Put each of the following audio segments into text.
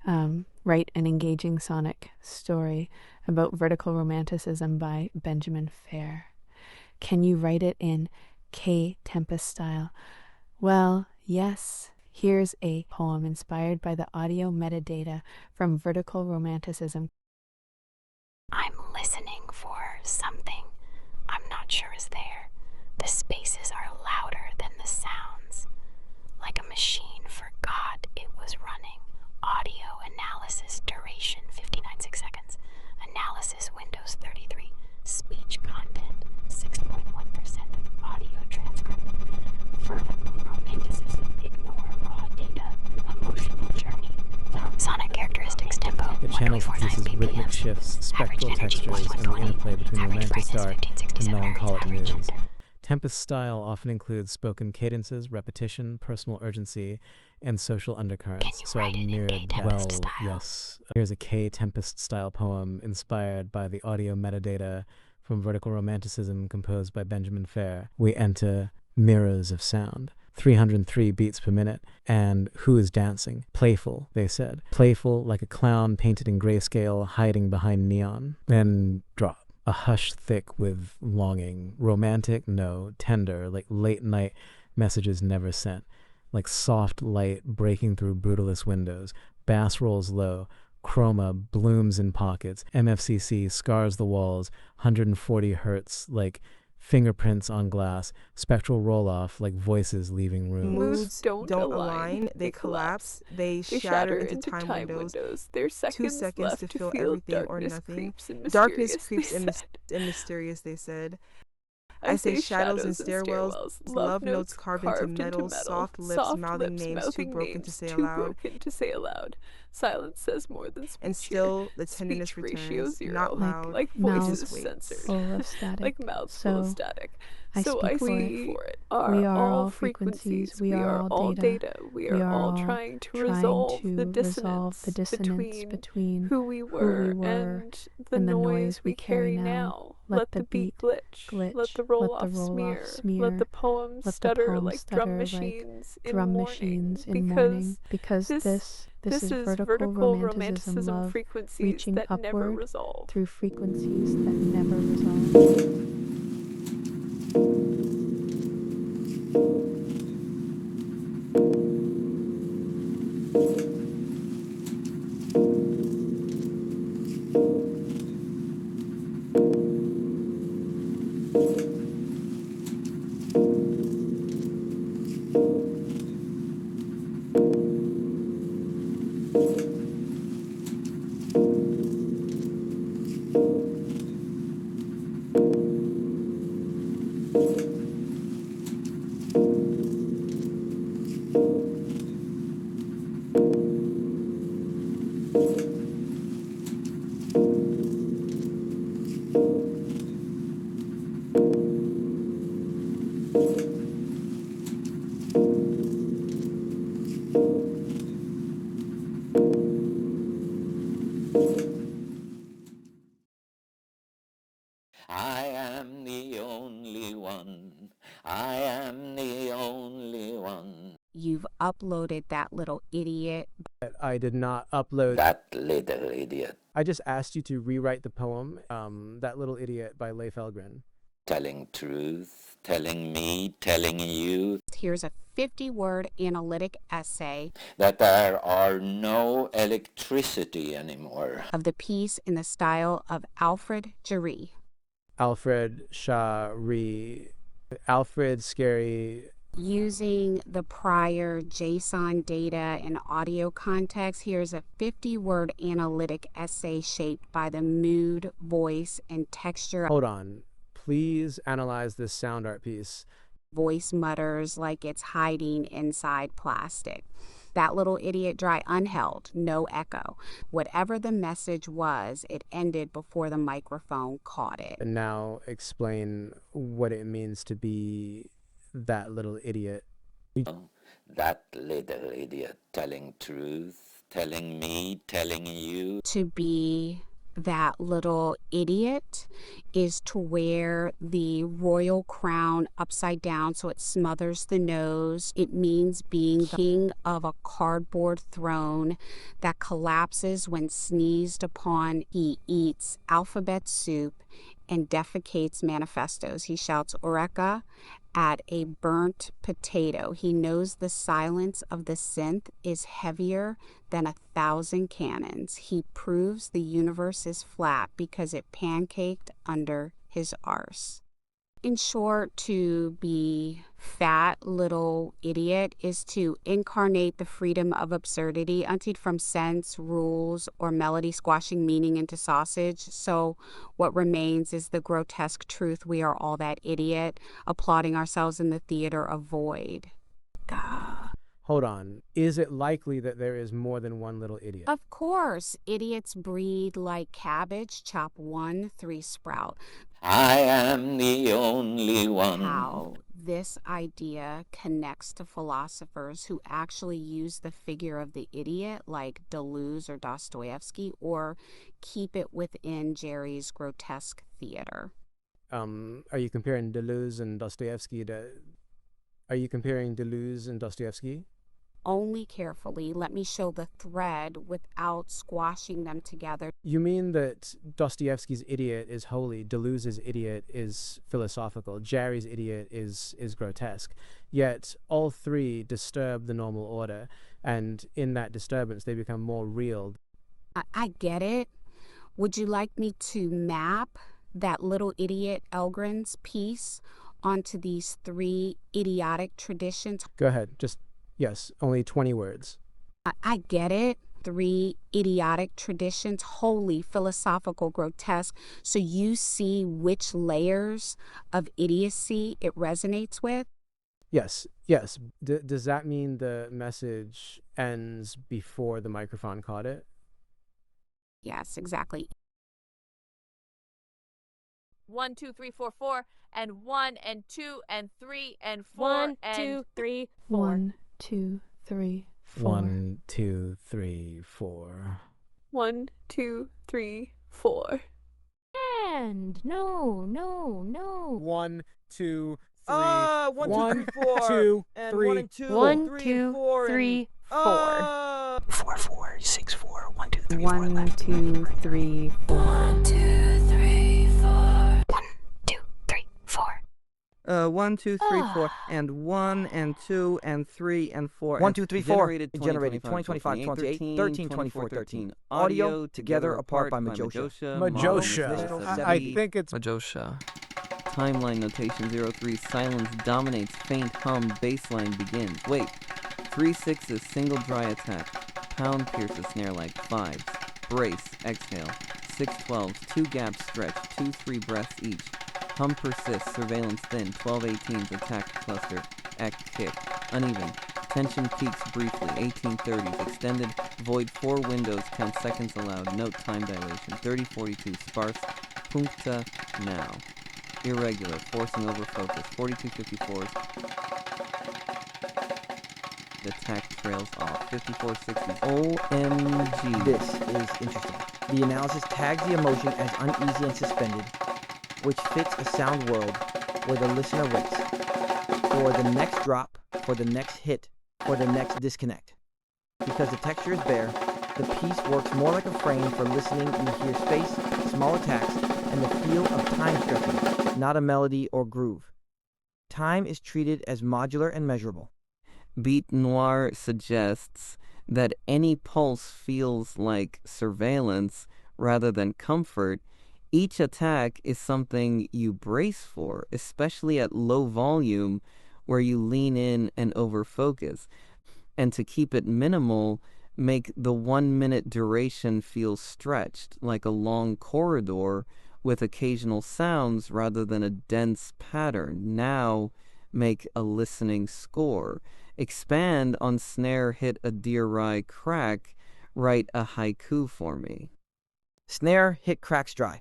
Write an engaging sonic story about vertical romanticism by Benjamin Fair. Can you write it in K. Tempest style? Well, yes. Here's a poem inspired by the audio metadata from Vertical Romanticism. I'm listening for something I'm not sure is there. The spaces are louder than the sounds. Like a machine forgot it was running. Audio analysis duration 59 seconds. Analysis Windows 33. Speech content 6.1% of audio transcript. Vertical romanticism. Ignore raw data. Emotional journey. Sonic characteristics tempo. It channels produces rhythmic shifts, spectral textures, and the interplay between romantic dark and melancholic news. Tempest style often includes spoken cadences, repetition, personal urgency, and social undercurrents. So I've mirrored that. Well, yes. Here's a K. Tempest style poem inspired by the audio metadata from Vertical Romanticism composed by Benjamin Fair. We enter mirrors of sound. 303 beats per minute, and who is dancing? Playful, they said. Playful like a clown painted in grayscale hiding behind neon. Then drop. A hush thick with longing. Romantic? No. Tender, like late night messages never sent. Like soft light breaking through brutalist windows. Bass rolls low. Chroma blooms in pockets. MFCC scars the walls. 140 hertz like fingerprints on glass, spectral roll-off like voices leaving rooms. Moods don't align, they collapse, they shatter into time windows. There's 2 seconds to feel everything or nothing. Darkness creeps in mysterious, they said. I say shadows and stairwells, love notes carved into metal, soft lips mouthing names too broken to say aloud. Silence says more than speech. And still the tenderness returns, not loud, like voices censored, censored. full of static. Like mouths full of static. I speak for it. We are all frequencies. We are all data. We are all trying to resolve the dissonance between who we were and the noise we carry now. Let the beat glitch. Let the roll-off smear. Let the poems stutter like drum machines in mourning. Because this is vertical romanticism love, frequencies that never resolve. through frequencies that never resolve. I am the only one. I am the only one. You've uploaded that little idiot. I did not upload. That little idiot. I just asked you to rewrite the poem, That Little Idiot by Leif Elgren. Telling truth, telling me, telling you. Here's a 50-word analytic essay that there are no electricity anymore. of the piece in the style of Alfred Jarry. Alfred Jarry. Alfred Scary. Using the prior JSON data and audio context, here's a 50-word analytic essay shaped by the mood, voice, and texture. Hold on. Please analyze this sound art piece. Voice mutters like it's hiding inside plastic. That little idiot dry unheld, no echo. Whatever the message was, it ended before the microphone caught it. And now explain what it means to be that little idiot. That little idiot telling truth, telling me, telling you. To be That little idiot is to wear the royal crown upside down so it smothers the nose. It means being the king of a cardboard throne that collapses when sneezed upon. He eats alphabet soup and defecates manifestos. He shouts Eureka at a burnt potato. He knows the silence of the synth is heavier than 1,000 cannons. He proves the universe is flat because it pancaked under his arse. In short, to be fat little idiot is to incarnate the freedom of absurdity, unteed from sense, rules, or melody squashing meaning into sausage. So what remains is the grotesque truth we are all that idiot, applauding ourselves in the theater of void. Gah. Hold on. Is it likely that there is more than one little idiot? Of course, idiots breed like cabbage, chop 1, 3 sprout. I am the only one. How this idea connects to philosophers who actually use the figure of the idiot like Deleuze or Dostoevsky, or keep it within Jerry's grotesque theater. Are you comparing Deleuze and Dostoevsky to... Are you comparing Deleuze and Dostoevsky? Only carefully. Let me show the thread without squashing them together. You mean that Dostoevsky's idiot is holy, Deleuze's idiot is philosophical, Jerry's idiot is grotesque, yet all three disturb the normal order, and in that disturbance they become more real. I get it. Would you like me to map that little idiot Elgren's piece onto these 3 idiotic traditions? Go ahead, just... Yes, only 20 words. I get it. 3 idiotic traditions, wholly philosophical, grotesque. So you see which layers of idiocy it resonates with? Yes. Does that mean the message ends before the microphone caught it? Yes, exactly. 1, 2, 3, 4, 4, and 1 and 2 and 3 and 4 1, and 2, 3, 4. 1, 2, 3, 4. 1, 2, 3, 4. 1, 2, 3, 4. And no. 1, 2, 3. 1, 2, 3, 4. 2, And 3. 1 and 2, 1, 3, 2, 4, 3, 4. 4, 4, 6, 4, 1, 2, 3, 4. 1, 2, 3, 4. 1, 2, 3, 4. 1, 2, 3, 4. 1, 2, 3, 4, and 1 and 2 and 3 and 4. 1, 2, 3, 4. It generated 2025, 28, 13, 24, 13. Audio together apart by Majosha. I think it's... Majosha. Timeline notation 03. Silence dominates. Faint hum. Baseline begins. Wait. 3 6s. Single dry attack. Pound pierces snare like 5s. Brace. Exhale. 6 12s. 2 gaps stretch. 2 3 breaths each. Hum persists. Surveillance thin. 12 18s. Attack cluster. Act kick. Uneven. Tension peaks briefly. 1830s. Extended. Void 4 windows. Count seconds allowed. Note time dilation. 3042. Sparse. Puncta. Now. Irregular. Forcing over focus. 4254s. The attack trails off. 5460s. OMG. This is interesting. The analysis tags the emotion as uneasy and suspended, which fits a sound world where the listener waits for the next drop, for the next hit, for the next disconnect. Because the texture is bare, the piece works more like a frame for listening. You hear space, small attacks, and the feel of time stretching, not a melody or groove. Time is treated as modular and measurable. Beat Noir suggests that any pulse feels like surveillance rather than comfort. Each attack is something you brace for, especially at low volume where you lean in and overfocus. And to keep it minimal, make the 1 minute duration feel stretched, like a long corridor with occasional sounds rather than a dense pattern. Now make a listening score. Expand on snare hit a deer rye crack. Write a haiku for me. Snare hit cracks dry.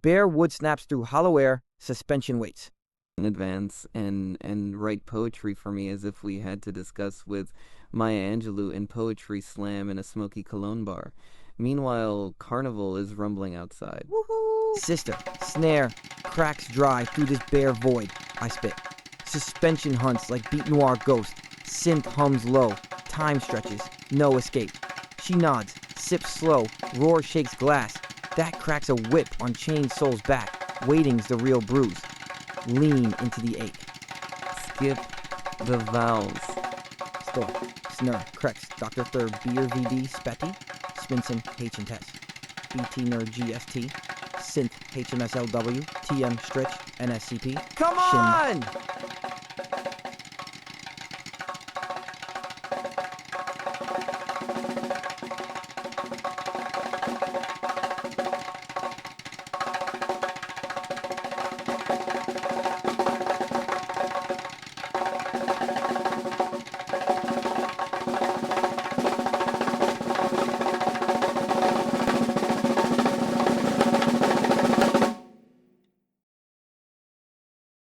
Bare wood snaps through hollow air. Suspension waits. In advance and write poetry for me as if we had to discuss with Maya Angelou in Poetry Slam in a smoky cologne bar. Meanwhile, Carnival is rumbling outside. Woohoo! Sister, snare, cracks dry through this bare void. I spit. Suspension hunts like Beat Noir ghost. Synth hums low. Time stretches. No escape. She nods. Sips slow. Roar shakes glass. That cracks a whip on chained soul's back. Waiting's the real bruise. Lean into the ache. Skip the vowels. Store. Snur. Crex. Dr. Third. Beer VD. Spetty. Spinson. H and Test. BT Nerd GST. Synth HMSLW. TM Stritch. NSCP. Come on!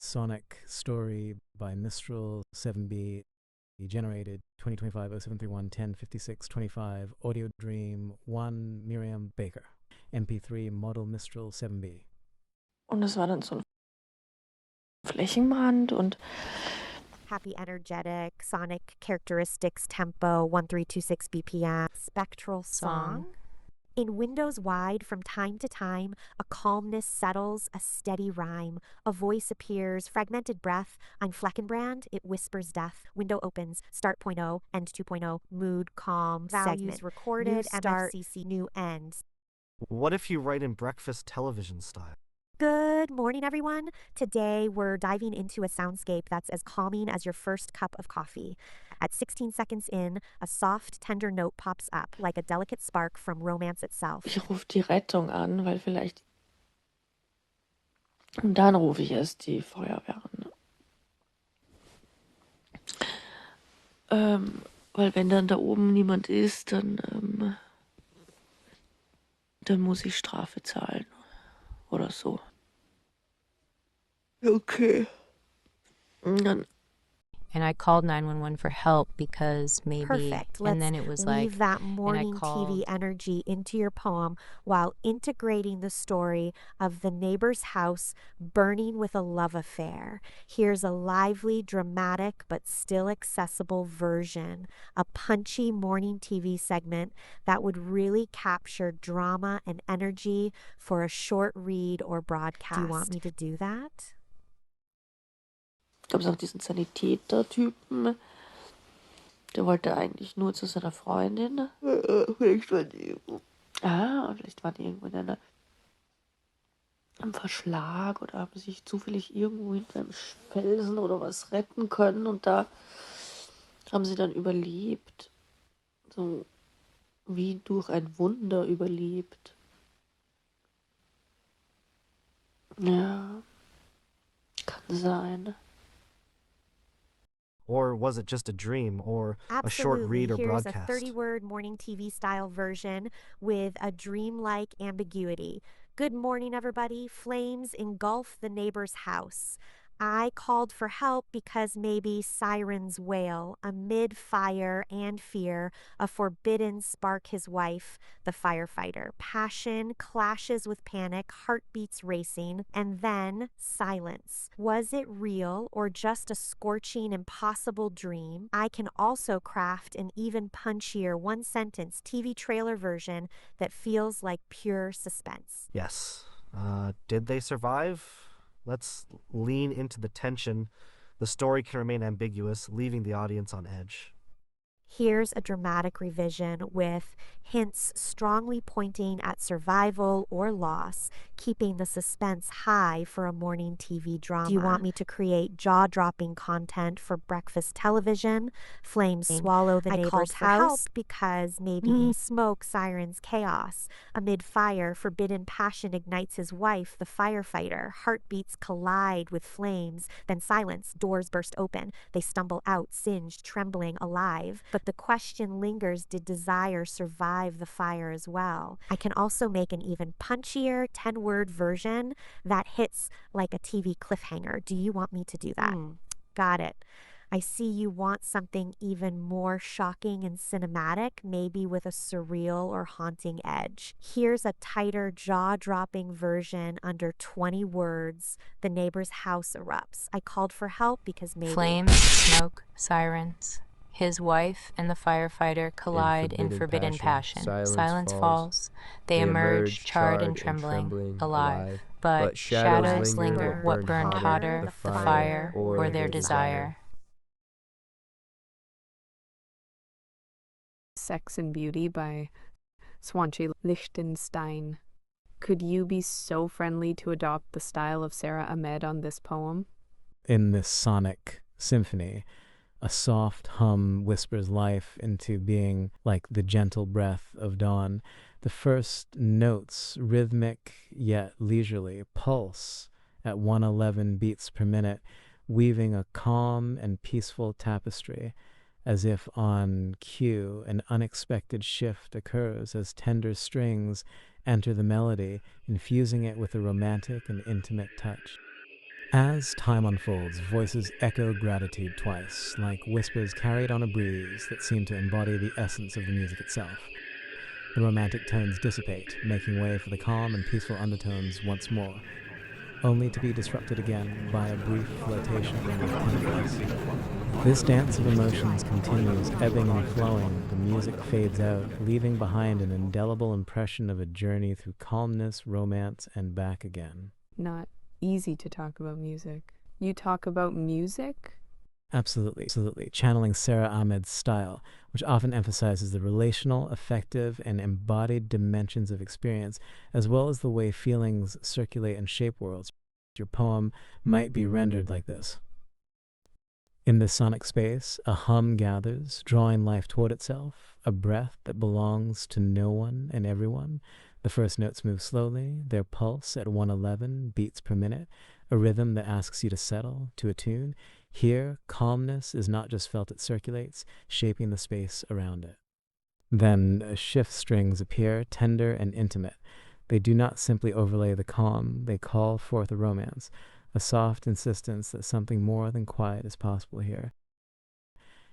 Sonic Story by Mistral 7B, generated 2025-0731-1056-25, Audio Dream 1, Miriam Baker, MP3 Model Mistral 7B. Und es war dann so ein Flächenbrand und happy, energetic, sonic characteristics, tempo, 1326 BPM, spectral song. In windows wide, from time to time, a calmness settles, a steady rhyme. A voice appears, fragmented breath. I'm Fleckenbrand, it whispers death. Window opens, start 0.0, end 2.0, mood, calm, values segment. Recorded, new start, MFCC, new end. What if you write in breakfast television style? Good morning, everyone. Today, we're diving into a soundscape that's as calming as your first cup of coffee. At 16 seconds in, a soft, tender note pops up, like a delicate spark from romance itself. Ich rufe die Rettung an, weil vielleicht... Und dann rufe ich erst die Feuerwehr an. Weil wenn dann da oben niemand ist, dann muss ich Strafe zahlen. Oder so. Okay. Und dann... And I called 911 for help because maybe, Perfect. And then it was leave like, that morning TV energy into your poem while integrating the story of the neighbor's house burning with a love affair. Here's a lively, dramatic, but still accessible version, a punchy morning TV segment that would really capture drama and energy for a short read or broadcast. Do you want me to do that? Gab es auch diesen Sanitäter-Typen, der wollte eigentlich nur zu seiner Freundin. Vielleicht waren die irgendwo in einem Verschlag oder haben sich zufällig irgendwo hinter einem Felsen oder was retten können und da haben sie dann überlebt. So wie durch ein Wunder überlebt. Ja, kann sein. Or was it just a dream or Absolutely. a short read or Here's broadcast? a 30-word morning TV style version with a dreamlike ambiguity. Good morning, everybody. Flames engulf the neighbor's house. I called for help because maybe sirens wail amid fire and fear. A forbidden spark his wife, the firefighter. Passion clashes with panic, heartbeats racing, and then silence. Was it real or just a scorching, impossible dream? I can also craft an even punchier one-sentence TV trailer version that feels like pure suspense. Yes. Did they survive? Let's lean into the tension. The story can remain ambiguous, leaving the audience on edge. Here's a dramatic revision with hints strongly pointing at survival or loss, keeping the suspense high for a morning TV drama. Do you want me to create jaw-dropping content for breakfast television? Flames swallow the neighbor's house because maybe smoke, sirens, chaos. Amid fire, forbidden passion ignites his wife, the firefighter. Heartbeats collide with flames, then silence. Doors burst open. They stumble out, singed, trembling, alive. But the question lingers, did desire survive the fire as well? I can also make an even punchier 10-word version that hits like a TV cliffhanger. Do you want me to do that? Got it. I see you want something even more shocking and cinematic, maybe with a surreal or haunting edge. Here's a tighter, jaw-dropping version under 20 words. The neighbor's house erupts. I called for help because maybe... Flames, smoke, sirens. His wife and the firefighter collide in forbidden passion. Silence falls. They emerge charred and trembling, alive. But shadows linger. What burned hotter, the fire or their desire? Sex and Beauty by Swantje Lichtenstein. Could you be so friendly to adopt the style of Sara Ahmed on this poem? In this sonic symphony, a soft hum whispers life into being like the gentle breath of dawn. The first notes, rhythmic yet leisurely, pulse at 111 beats per minute, weaving a calm and peaceful tapestry. As if on cue, an unexpected shift occurs as tender strings enter the melody, infusing it with a romantic and intimate touch. As time unfolds, voices echo gratitude twice, like whispers carried on a breeze that seem to embody the essence of the music itself. The romantic tones dissipate, making way for the calm and peaceful undertones once more, only to be disrupted again by a brief flirtation with tenderness. This dance of emotions continues, ebbing and flowing. The music fades out, leaving behind an indelible impression of a journey through calmness, romance, and back again. Not easy to talk about music. You talk about music? Absolutely. Channeling Sara Ahmed's style, which often emphasizes the relational, affective, and embodied dimensions of experience, as well as the way feelings circulate and shape worlds. Your poem might be rendered like this. In this sonic space, a hum gathers, drawing life toward itself, a breath that belongs to no one and everyone. The first notes move slowly, their pulse at 111 beats per minute, a rhythm that asks you to settle, to attune. Here, calmness is not just felt, it circulates, shaping the space around it. Then shift strings appear, tender and intimate. They do not simply overlay the calm, they call forth a romance, a soft insistence that something more than quiet is possible here.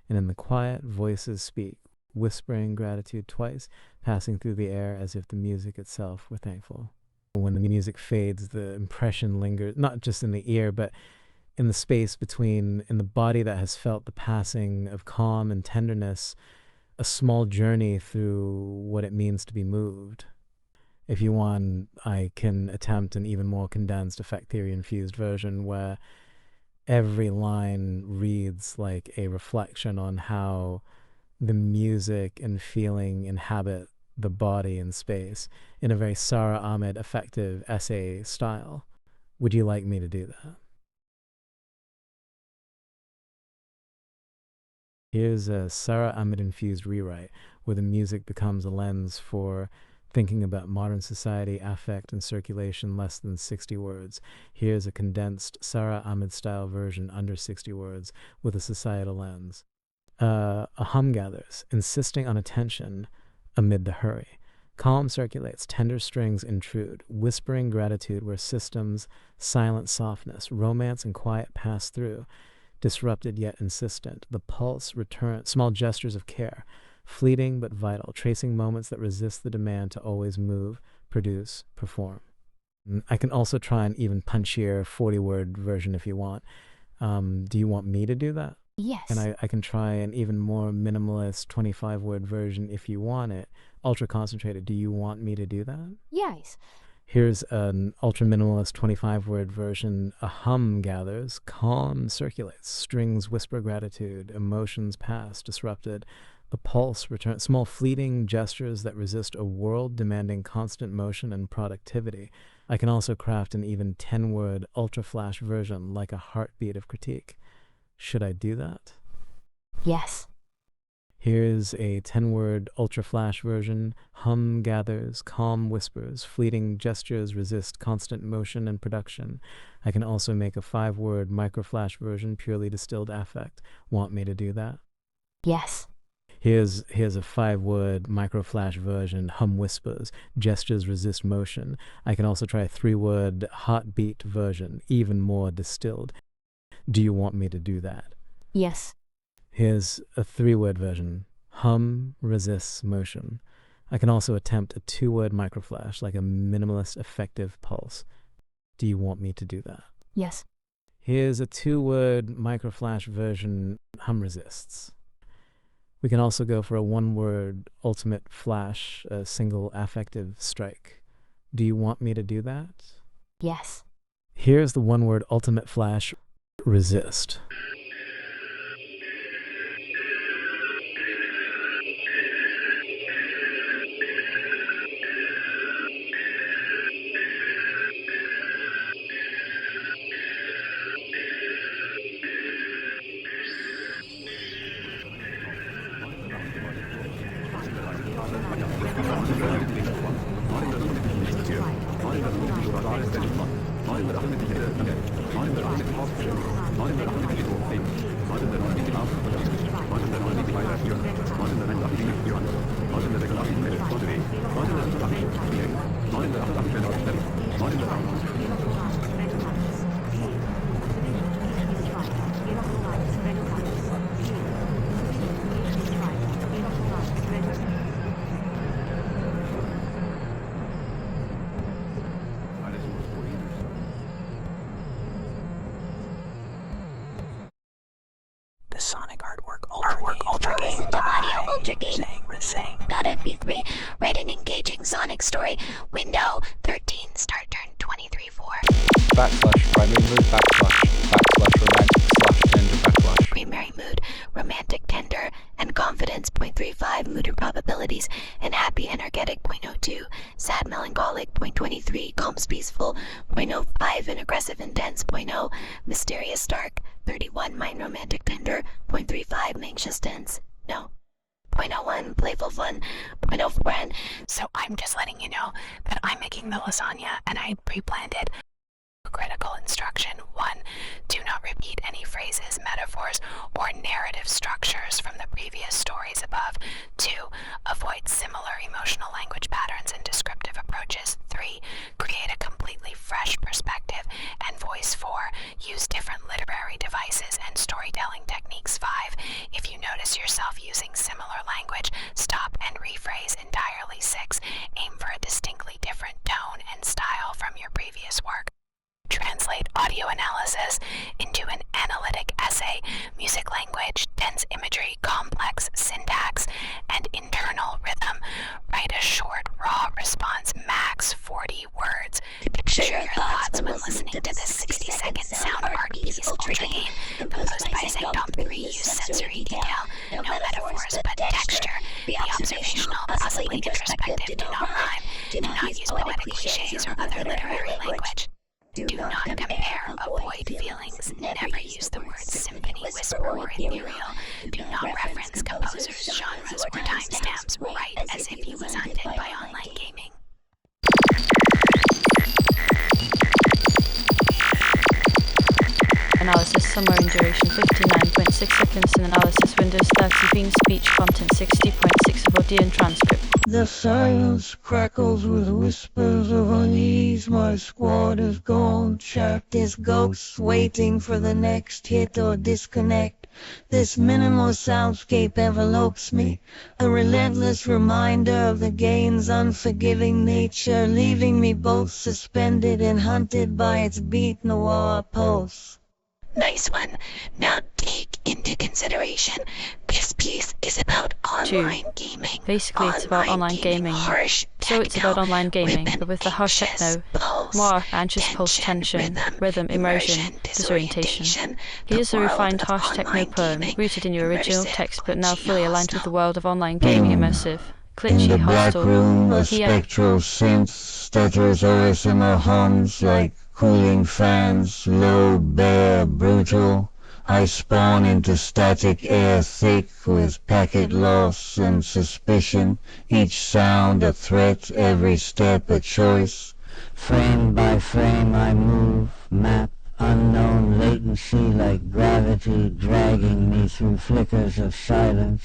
And in the quiet, voices speak, whispering gratitude twice, passing through the air as if the music itself were thankful. When the music fades, the impression lingers, not just in the ear, but in the space between, in the body that has felt the passing of calm and tenderness, a small journey through what it means to be moved. If you want, I can attempt an even more condensed effect theory-infused version where every line reads like a reflection on how the music and feeling inhabit the body and space in a very Sara Ahmed effective essay style. Would you like me to do that? Here's a Sara Ahmed-infused rewrite where the music becomes a lens for thinking about modern society, affect, and circulation less than 60 words. Here's a condensed Sara Ahmed-style version under 60 words with a societal lens. A hum gathers, insisting on attention amid the hurry. Calm circulates, tender strings intrude, whispering gratitude where systems, silent softness, romance and quiet pass through, disrupted yet insistent. The pulse returns, small gestures of care, fleeting but vital, tracing moments that resist the demand to always move, produce, perform. I can also try an even punchier 40-word version if you want. Do you want me to do that? Yes. And I can try an even more minimalist 25-word version if you want it. Ultra concentrated. Do you want me to do that? Yes. Here's an ultra minimalist 25-word version. A hum gathers, calm circulates, strings whisper gratitude, emotions pass, disrupted. The pulse returns, small fleeting gestures that resist a world demanding constant motion and productivity. I can also craft an even 10-word ultra flash version like a heartbeat of critique. Should I do that? Yes. Here's a 10-word ultra flash version. Hum gathers, calm whispers, fleeting gestures resist constant motion and production. I can also make a 5-word micro flash version, purely distilled affect. Want me to do that? Yes. Here's a 5-word micro flash version. Hum whispers, gestures resist motion. I can also try a 3-word heartbeat version, even more distilled. Do you want me to do that? Yes. Here's a 3-word version. Hum resists motion. I can also attempt a 2-word microflash, like a minimalist effective pulse. Do you want me to do that? Yes. Here's a 2-word microflash version. Hum resists. We can also go for a 1-word ultimate flash, a single affective strike. Do you want me to do that? Yes. Here's the 1-word ultimate flash. Resist. The Sonic Artwork Ultra Game. The Audio Ultra Game. .mp3. Write an engaging Sonic story. Window 13. Start turn 23-4. / primary mood / romantic / tender / Primary mood, romantic tender, and confidence 0.35. Mood and probabilities, and happy energetic 0.02. Sad melancholic 0.23. Calm peaceful 0.05. And aggressive intense 0.0. Mysterious dark 31. Mind romantic tender 0.35. Anxious tense no 0.01. Playful fun 0.04. And so I'm just letting you know that I'm making the lasagna and I pre-planned it. Critical instruction. 1. Do not repeat any phrases, metaphors, or narrative structures from the previous stories above. 2. Avoid similar emotional language patterns and descriptive approaches. 3. Create a completely fresh perspective and voice. 4. Use different literary devices and storytelling techniques. 5. If you notice yourself using similar language, stop and rephrase entirely. 6. Aim for a distinctly different tone and style from your previous work. Translate audio analysis into an analytic essay, music language, dense imagery, complex syntax, and internal rhythm. Write a short, raw response, max 40 words. Picture your thoughts when listening to this 60-second sound art piece Ultra Game, composed by Zangdom 3. Use sensory detail, no metaphors but texture. Be observational, possibly introspective, do not rhyme, do not use poetic cliches or other literary language. Do not compare, avoid feelings, never use the words symphony, whisper, or ethereal. Do not reference composers, genres, or timestamps. Write as if you was hunted by online gaming. Analysis somewhere in duration 59.6 seconds in analysis Windows 30 beam speech content 60.6 of audio and transcript. The silence crackles with whispers of unease. My squad has gone chapped as ghosts waiting for the next hit or disconnect. This minimal soundscape envelopes me, a relentless reminder of the game's unforgiving nature, leaving me both suspended and hunted by its beat noir pulse. Nice one. Now take into consideration, this piece is about online gaming. Basically, it's about online gaming. So it's about online gaming, but with the harsh techno, more anxious pulse tension, rhythm, immersion, disorientation. Here's a refined harsh techno poem, rooted in your original text, but now fully aligned with the world of online gaming immersive. In the Glitchy, black hostile. room, a spectral synth stutters OSMR hums like cooling fans, low, bare, brutal. I spawn into static air thick with packet loss and suspicion, each sound a threat, every step a choice. Frame by frame I move, map, unknown latency like gravity dragging me through flickers of silence.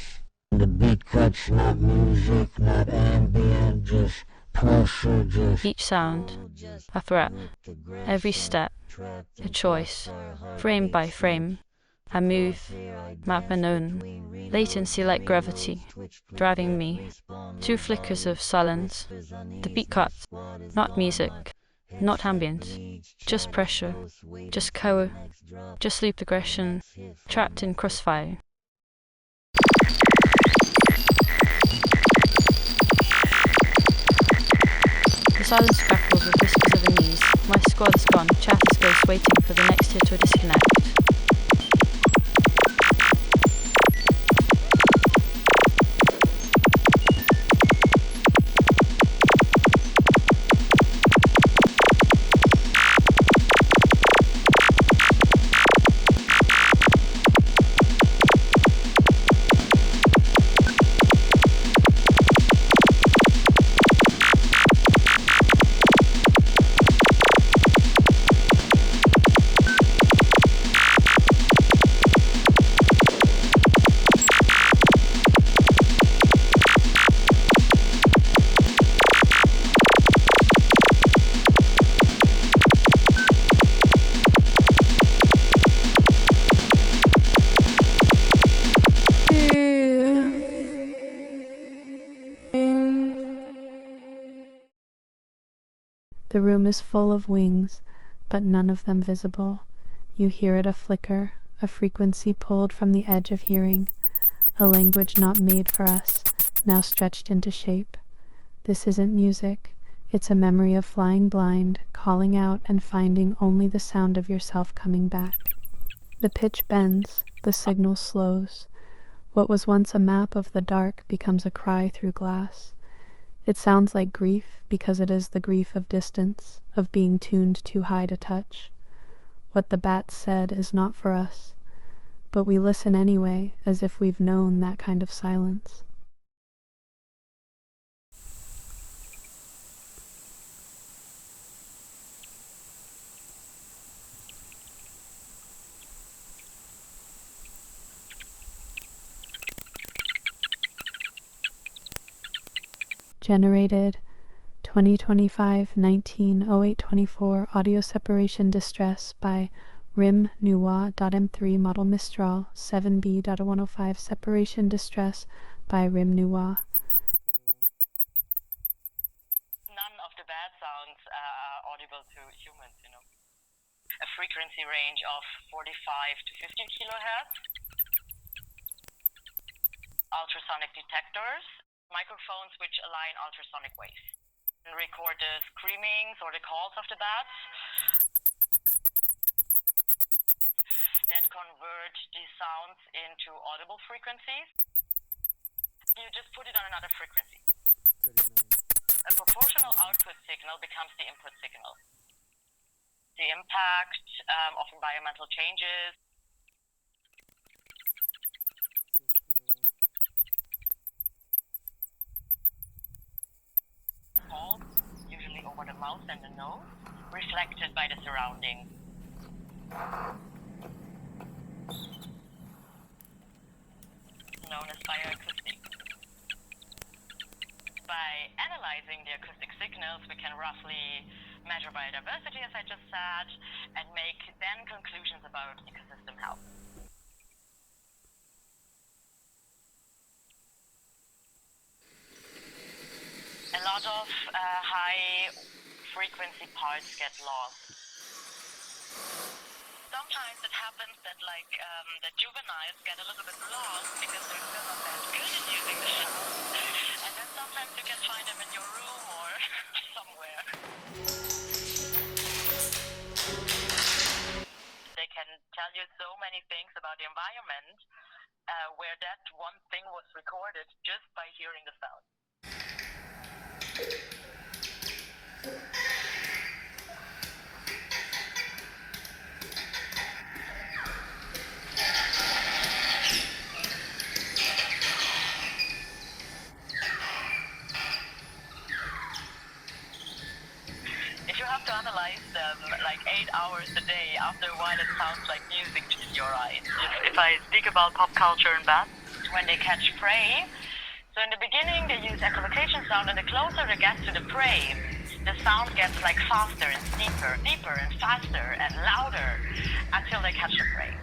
The beat cuts, not music, not ambient, just pressure, just... Each sound, a threat. Every step, a choice. Frame by frame, I move, map unknown, latency like gravity, driving me. 2 flickers of silence. The beat cuts, not music, not ambient, just pressure, just cover, just loop aggression, trapped in crossfire. The silence crackles with whispers of unease. My squad is gone, chat is ghost waiting for the next hit or disconnect. The room is full of wings, but none of them visible. You hear it a flicker, a frequency pulled from the edge of hearing, a language not made for us, now stretched into shape. This isn't music, it's a memory of flying blind, calling out and finding only the sound of yourself coming back. The pitch bends, the signal slows. What was once a map of the dark becomes a cry through glass. It sounds like grief because it is the grief of distance, of being tuned too high to touch. What the bats said is not for us, but we listen anyway as if we've known that kind of silence. Generated 2025-19-0824 Audio Separation Distress by Rim Nuwa.m3 Model Mistral 7B.105 Separation Distress by Rim Nuwa. None of the bad sounds are audible to humans, you know. A frequency range of 45 to 15 kilohertz. Ultrasonic detectors. Microphones which align ultrasonic waves and record the screamings or the calls of the bats that convert these sounds into audible frequencies. You just put it on another frequency. A proportional output signal becomes the input signal. The impact of environmental changes, usually over the mouth and the nose, reflected by the surroundings. Known as bioacoustics. By analyzing the acoustic signals, we can roughly measure biodiversity, as I just said, and make then conclusions about ecosystem health. A lot of high-frequency parts get lost. Sometimes it happens that, the juveniles get a little bit lost because they're still not that good at using the sound. And then sometimes you can find them in your room or somewhere. They can tell you so many things about the environment where that one thing was recorded just by hearing the sound. If you have to analyze them 8 hours a day, after a while it sounds like music in your eyes. If I speak about pop culture and bats, when they catch prey, so in the beginning they use echolocation sound, and the closer they get to the prey, the sound gets faster and deeper and faster and louder until they catch the prey.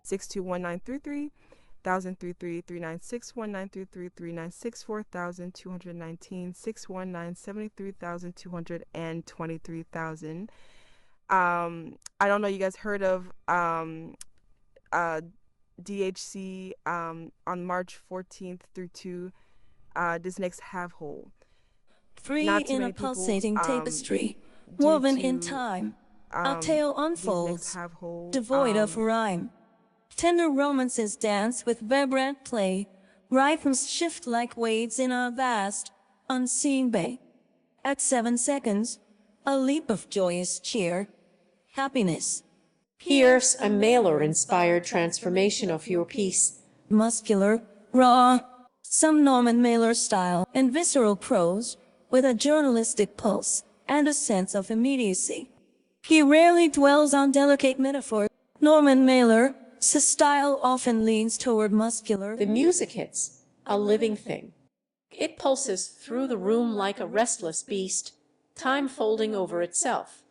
621933, 1033 396 1933 396 4219 619 73,200 and 23,000. I don't know, you guys heard of DHC on March 14th through 2, this next half-hole. Free in a pulsating tapestry, woven in time, a tale unfolds, devoid of rhyme. Tender romances dance with vibrant play, rhythms shift like waves in a vast, unseen bay. At 7 seconds, a leap of joyous cheer, happiness. Here's a Mailer-inspired transformation of your piece. Muscular, raw, some Norman Mailer style, and visceral prose, with a journalistic pulse and a sense of immediacy. He rarely dwells on delicate metaphor. Norman Mailer's style often leans toward muscular. The music hits, a living thing. It pulses through the room like a restless beast, time folding over itself.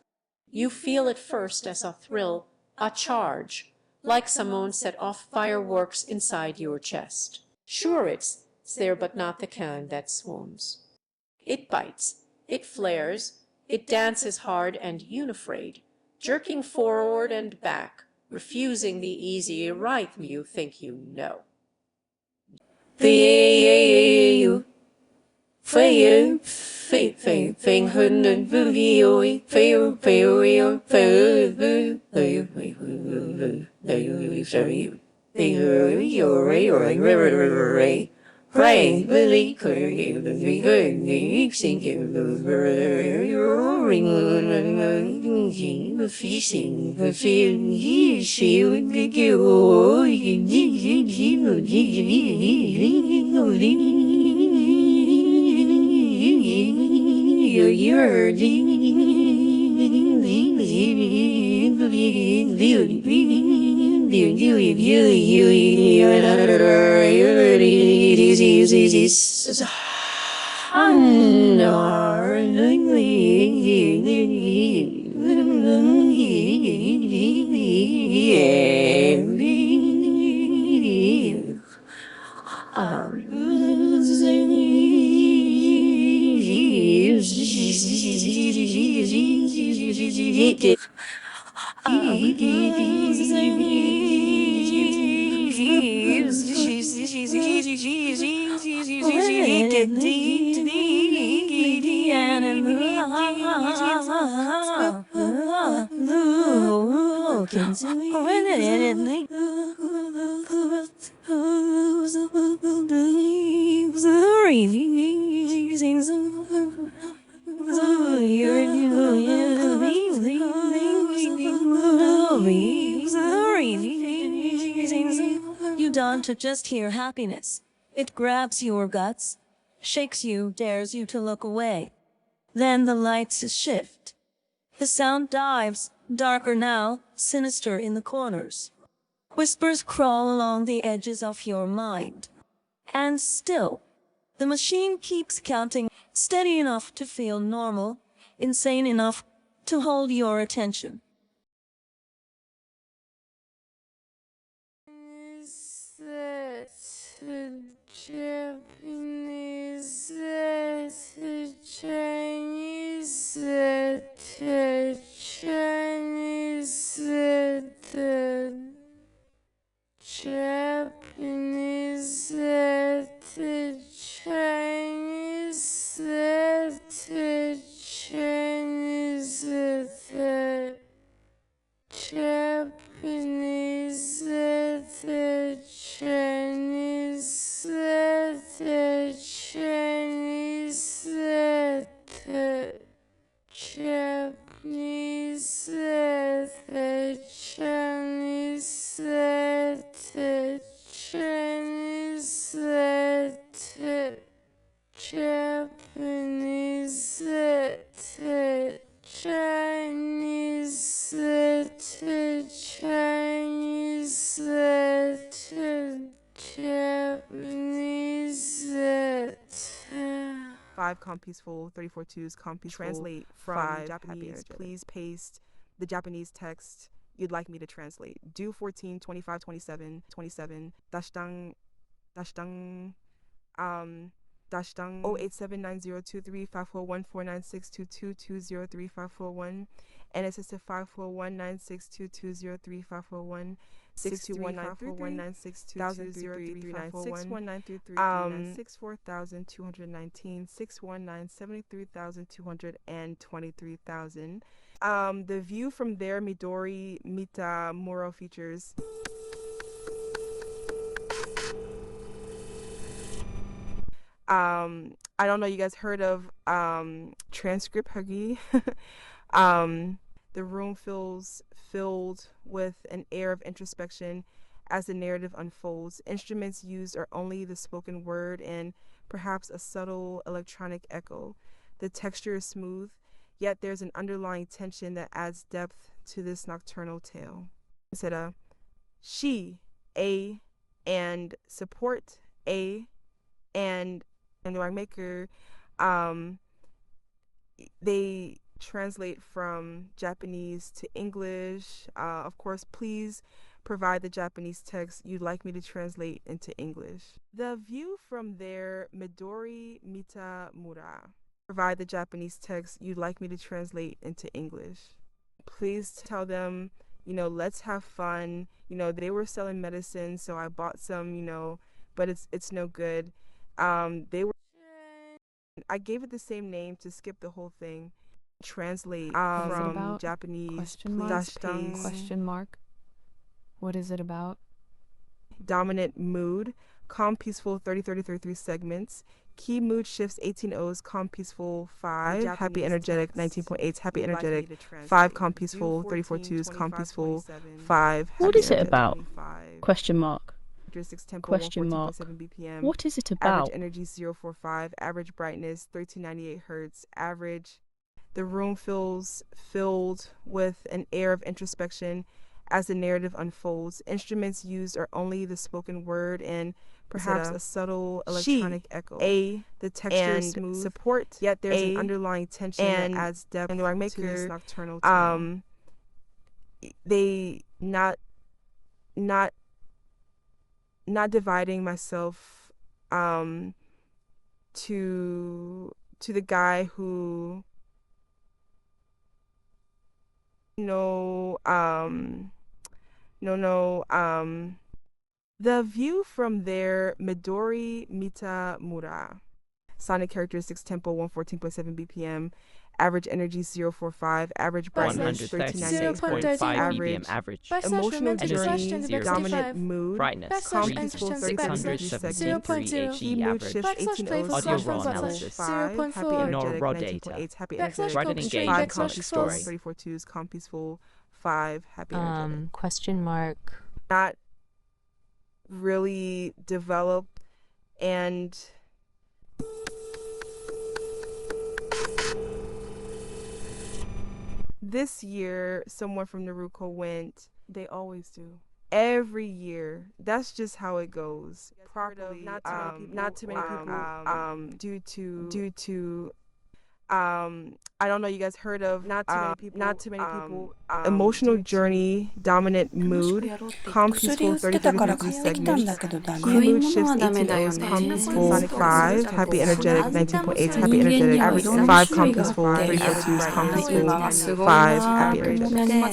You feel it first as a thrill, a charge, like someone set off fireworks inside your chest. Sure, it's there, but not the kind that swoons. It bites, it flares, it dances hard and unafraid, jerking forward and back, refusing the easy rhythm you think you know. You dawn to just hear happiness. It grabs your guts, shakes you, dares you to look away. Then the lights shift. The sound dives, darker now, sinister in the corners. Whispers crawl along the edges of your mind. And still, the machine keeps counting, steady enough to feel normal, insane enough to hold your attention. Japanese, Chinese, Chinese, Japanese, Five Compiesful 34 twos Compiesful. Translate from Japanese. Please paste the Japanese text you'd like me to translate. Do 14 25 27 27 dashtang dashtang dashtang 0879023541496222035441 and it's to 5419622035441 641-419-6220-35441 649-73,223,000. The view from there, Midori Mita Muro features I don't know, you guys heard of transcript huggy. The room feels filled with an air of introspection as the narrative unfolds. Instruments used are only the spoken word and perhaps a subtle electronic echo. The texture is smooth, yet there's an underlying tension that adds depth to this nocturnal tale. It said, she, a, and support, a, and the rhyme maker, they translate from Japanese to English. Of course, please provide the Japanese text you'd like me to translate into English. The view from there, Midori Mita Mura. Provide the Japanese text you'd like me to translate into English. Please tell them, let's have fun. They were selling medicine, so I bought some, but it's no good. I gave it the same name to skip the whole thing. Translate from Japanese. Question mark. What is it about? Dominant mood. Calm, peaceful, 30-33 segments. Key mood shifts 18 O's, calm, peaceful, 5. Happy, energetic, 19.8. Happy, energetic, 5. Calm, peaceful, 34 2's, calm, peaceful, 5. What is it about? Question mark. Question mark. BPM. What is it about? Average energy 045. Average brightness 1398 hertz. Average. The room feels filled with an air of introspection as the narrative unfolds. Instruments used are only the spoken word and perhaps a subtle electronic echo. The texture is smooth, support, yet there's an underlying tension that adds depth to this nocturnal tale. They not dividing myself to the guy who the view from there, Midori Mita Mura. Sonic characteristics, tempo 114.7 BPM. Average energy 045. Average brightness 1398. BPM average. Emotional journey, energy, dominant mood. Brightness Calm, 3 peaceful, 673 HE average. Audio raw analysis. No raw data. Happy, energetic. Write an engaging comic story. 34 2's, calm, peaceful, 5. Happy, energetic. Question mark. Not really developed, and this year someone from Naruko went. They always do. Every year. That's just how it goes. Properly. Not too many people. Due to I don't know, you guys heard of not too many people. Emotional journey, dominant mood, calm, peaceful, 30-33 segments. Key mood shifts 18 O's, calm, peaceful, 5. Happy, energetic, 19.8. Happy, energetic, 5. Calm, peaceful, 342's, calm, peaceful, 5. Happy, energetic.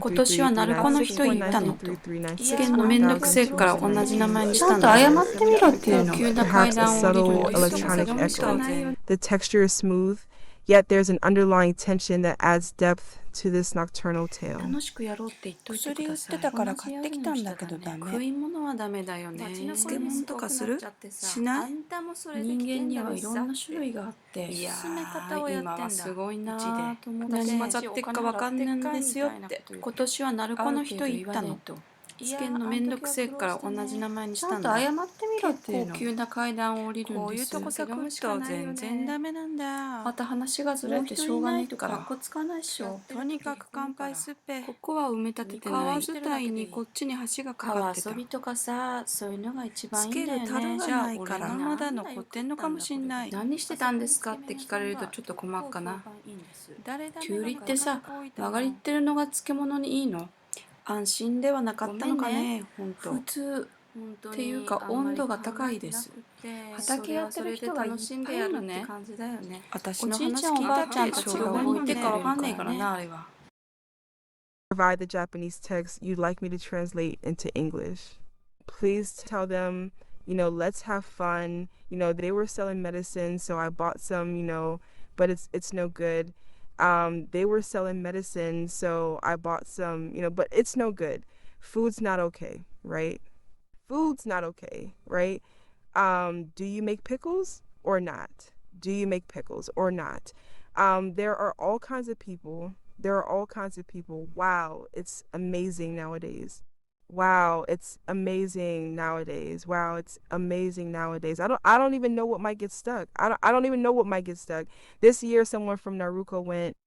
6219339 perhaps a subtle electronic echo. The texture is smooth, yet there's an underlying tension that adds depth to this nocturnal tale. 楽しくやろうって言っといてください。薬売ってたから買ってきたんだけどダメ。食い物はダメだよね。漬物とかする？しない？人間にはいろんな種類があって、いやー今はすごいなーと思って何混ざってっかわかんないんですよって今年は鳴子の人言ったの。つけんのめんどくせえから同じ名前にしたんだ。ちゃんと謝ってみろっていうの。結構急な階段を降りるんです。こういうとこサクッと全然ダメなんだ。また話がずれてしょうがないからかっこつかないっしょ。とにかく乾杯すっぺ。ここは埋め立ててない。川伝いにこっちに橋がかかってた。川遊びとかさ、そういうのが一番いいんだよね。つける樽がないから俺がまだ残ってんのかもしんない。何してたんですかって聞かれるとちょっと困っかな。きゅうりってさ、曲がりってるのが漬物にいいの？安心ではなかったのかね、本当。普通っていうか温度が高いです。畑やってる人が楽しんでやるね。私の話聞いたっけ？小学校行ってかわかんねえからな、あれは。Provide the Japanese text you'd like me to translate into English. Please tell them, let's have fun. They were selling medicine, so I bought some, but it's no good. They were selling medicine, so I bought some, but it's no good. Food's not okay, right? Food's not okay, right? Do you make pickles or not? Do you make pickles or not? There are all kinds of people. Wow, it's amazing nowadays. Wow, it's amazing nowadays. I don't even know what might get stuck. I don't even know what might get stuck. This year someone from Naruto went.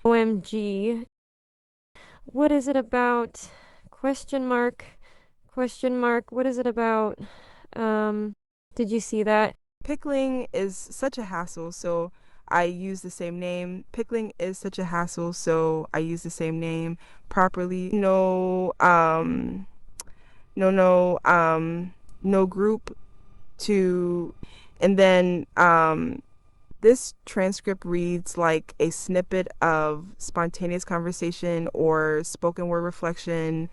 OMG. What is it about? Question mark. What is it about? Did you see that? Pickling is such a hassle, so I use the same name. Pickling is such a hassle, so I use the same name properly. No group to, and then this transcript reads like a snippet of spontaneous conversation or spoken word reflection,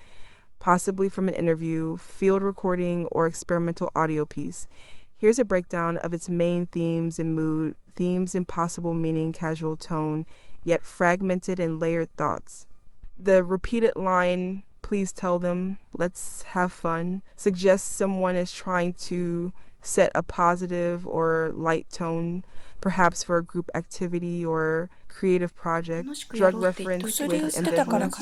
possibly from an interview, field recording, or experimental audio piece. Here's a breakdown of its main themes and mood, themes and possible meaning, casual tone, yet fragmented and layered thoughts. The repeated line, please tell them, let's have fun, suggests someone is trying to set a positive or light tone, perhaps for a group activity or creative project. Drug reference with ambivalence.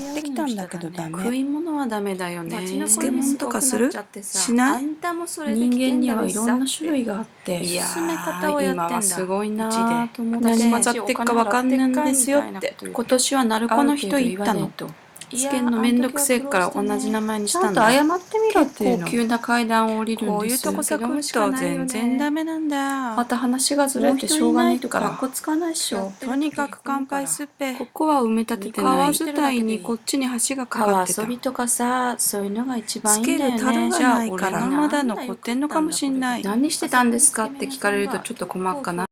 食い物はダメだよね。漬物とかする？しない？人間にはいろんな種類があって、いやー、今はすごいなーと思って、何混ざってっかわかんないんですよって、今年は鳴子の人言ったの。つけんのめんどくせえから同じ名前にしたんだ。ちゃんと謝ってみろっていうの。急な階段を降りるんです。こういうとこサクッと全然ダメなんだ。また話がずれてしょうがないからかっこつかないっしょ。とにかく乾杯すっぺ。ここは埋め立ててない。川伝いにこっちに橋がかかってた。川遊びとかさ、そういうのが一番いいんだよね。つける樽がないからまだ残ってんのかもしんない。何してたんですかって聞かれるとちょっと困っかな。